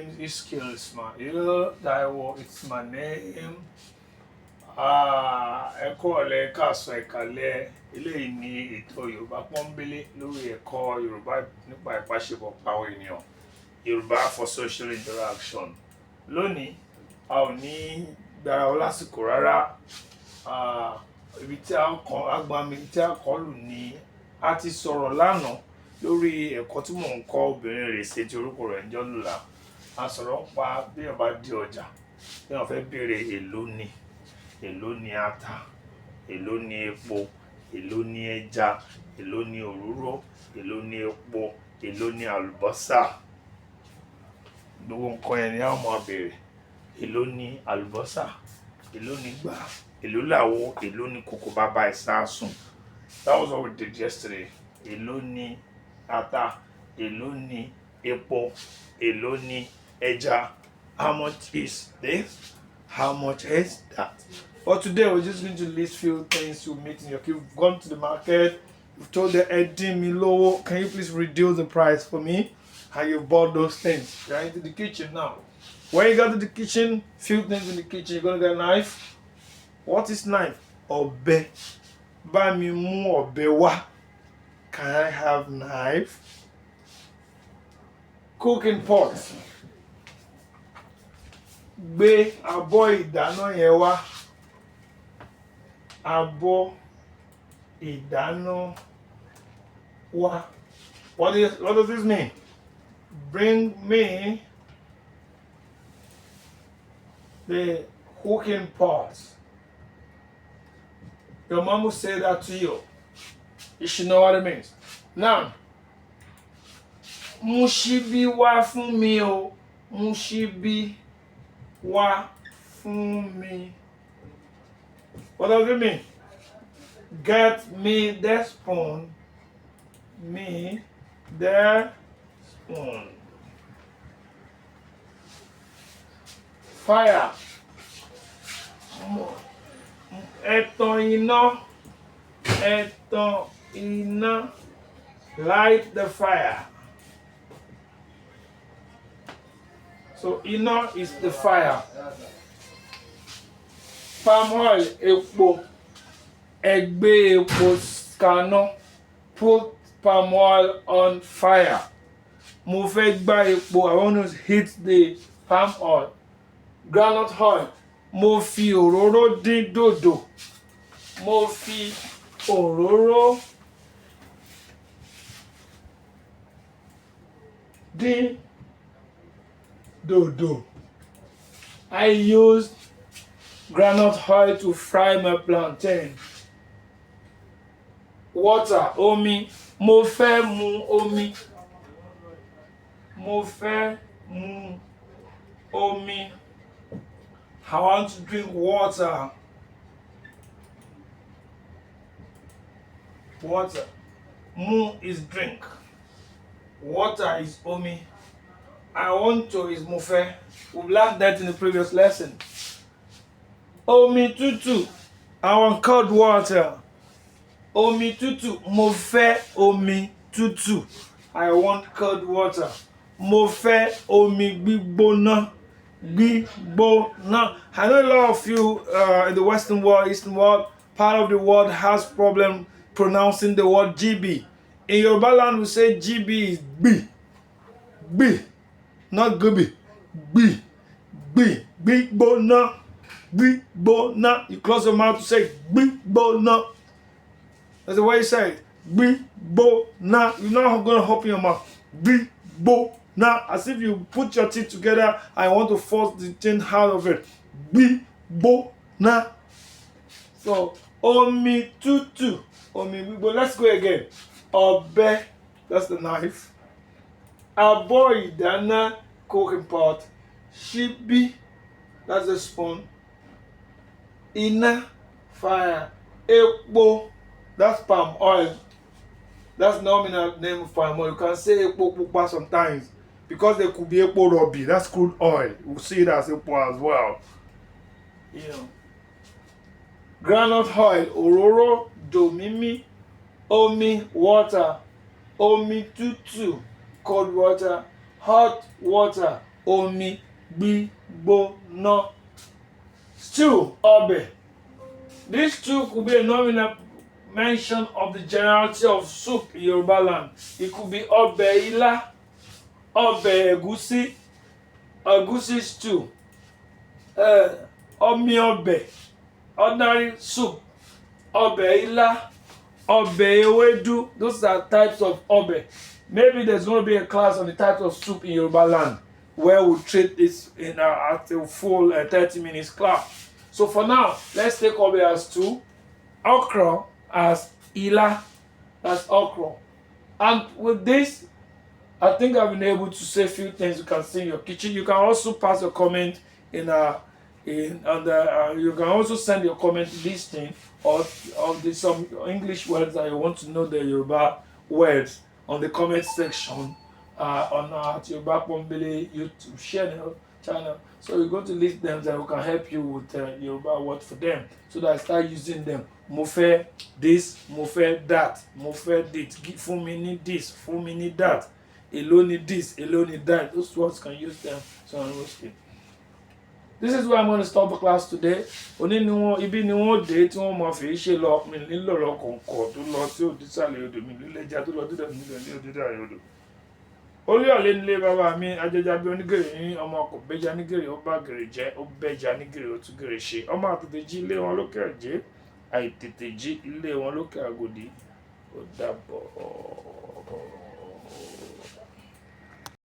name is Skill Ismail Daiwo. It's my name. Ẹ̀kọ́ ọ̀lẹ́ káàsọ̀ ẹ̀kálẹ́ eléyìí ni ètò Yorùbá pọ́nbélé lórí ẹ̀kọ́ Yorùbá nípa ìbáṣepọ̀ àwọn ènìyàn. Yorùbá for Social Interaction. Lónìí, a ò ní gbára wa lásìkò rárá. Ibi tí a agbami tí a kọ́ lù ní a ti sọ̀rọ̀ lánàá lórí ẹ̀kọ́ tí mò ń kọ́ obìnrin rẹ̀ ṣe tí orúkọ rẹ̀ ń jẹ́ Lùlá. A sọ̀rọ̀ pa bí èèyàn bá dé ọjà, bí èèyàn fẹ́ béèrè èló ni ata, èló ni epo, èló ni ẹja, èló ni òróró, èló ni epo, èló ni àlùbọ́sà. Gbogbo nǹkan yẹn ni a máa béèrè. Èló ni àlùbọ́sà, èló ni gbá, èló làwo, èló ni kòkó bàbá ìsásùn. That was what we did yesterday. Èló ni ata, èló ni epo, èló ni ẹja. How much is this? How much is that? But today we're just going to list few things you meet in your queue. You've gone to the market, you've told the Eddie low, can you please reduce the price for me? And you've bought those things. You're into the kitchen now. When you got to the kitchen, few things in the kitchen, you're gonna get a knife. What is knife? Ọ̀bẹ. Bá mi mú ọ̀bẹ wá. Can I have knife? Cooking pot. Gbé abọ́ ìdáná yẹn wá. Abọ́ ìdáná wá. What does this mean? Bring me the cooking pot. Your mom will say that to you. You should know what it means. Now, mú ṣíbí wá fún mi o. Mú ṣíbí wá fún mi. What does it mean? Get me the spoon. Me the spoon. Fire. Ẹ̀tàn iná. Ẹ̀tàn iná. Light the fire. So iná is the fire. Palm oil, epo. Ẹgbẹ́ epo kaná. Put palm oil on fire. Mo fẹ́ gbá epo. I want to heat the palm oil. Groundnut oil. Mo fi òróró dín dòdò. Mo fi òróró dín dòdò. I used groundnut oil to fry my plantain. Water, omi. Mo fẹ́ mu omi. Mo fẹ́ mu omi. I want to drink water. Water. Mu is drink. Water is omi. I want to is mo fẹ́. We've learned that in the previous lesson. Omi tútù. I want cold water. Omi tútù. Mo fẹ́ omi tútù. I want cold water. Mo fẹ́ omi gbígbóná. Gbígbóná. I know a lot of you in the Western world, Eastern world, part of the world has problem pronouncing the word GB. In Yoruba land, we say GB is B. B. Not gubi. B. B. Gbígbóná. Gbígbóná. You close your mouth to say gbígbóná. That's the way you say it. Gbígbóná. You're not going to open your mouth. Gbígbóná. As if you put your teeth together and want to force the thing out of it. Gbígbóná. So, omi tútù. Omi gbígbóná. Let's go again. Ọ̀bẹ. That's the knife. Abọ́ ìdáná, cooking pot. Ṣíbí. That's the spoon. Iná, fire. Epo. That's palm oil. That's nominal name of palm oil. You can say epo pupa sometimes because there could be epo rọ̀bì. That's crude oil. We'll see it as epo as well. You know. Groundnut oil, òróró, dòmímí, omi, water, omi tútù, cold water, hot water, omi gbígbóná. Stew, ọbẹ̀. This stew could be a nominal mention of the generality of soup in Yoruba land. It could be ọbẹ̀ ilá, ọbẹ̀ ẹ̀gúsí stew, omi ọbẹ̀, ordinary soup, ọbẹ̀ ilá, ọbẹ̀ ewédú. Those are types of ọbẹ̀. Maybe there's going to be a class on the types of soup in Yoruba land where we'll treat this in at a full 30 minutes class. So for now, let's take ọbẹ̀ as stew, okra as ilá, that's okra. And with this, I think I've been able to say a few things you can see in your kitchen. You can also pass your comment you can also send your comment listing of some English words that you want to know the Yoruba words on the comment section on our Yoruba Pombele YouTube channel. So we're going to list them that we can help you with Yoruba word for them so that I start using them. Mo fẹ́ this, mo fẹ́ that, mo fẹ́ this, fún mi ní this, fún mi ní that, èló ni this, èló ni that. Those words can use them. So I'm roasting. This is where I'm going to stop the class today. Òní ni wọ́n ibi ni wọ́n dé tí wọ́n mọ̀ fi ṣe lọ mi nílò lọ kọ̀ọ̀kọ̀ tó lọ tí òdì sàlẹ̀ odò mi nílé ẹja tó lọ dídà nílẹ̀ ní òdì dàrí odò. Olúyọ̀lé nílé bàbá mi ajẹjà bí onígèrè ní ọmọ ọkọ̀ bẹ́jà nígèrè ó bá gèrè jẹ́ ó bẹ́jà nígèrè ó tún gèrè ṣe. Ọmọ àtètè jí ilé wọn lókè àjẹ́ àìtètè jí ilé wọn lókè àgòdì ó dàbọ̀.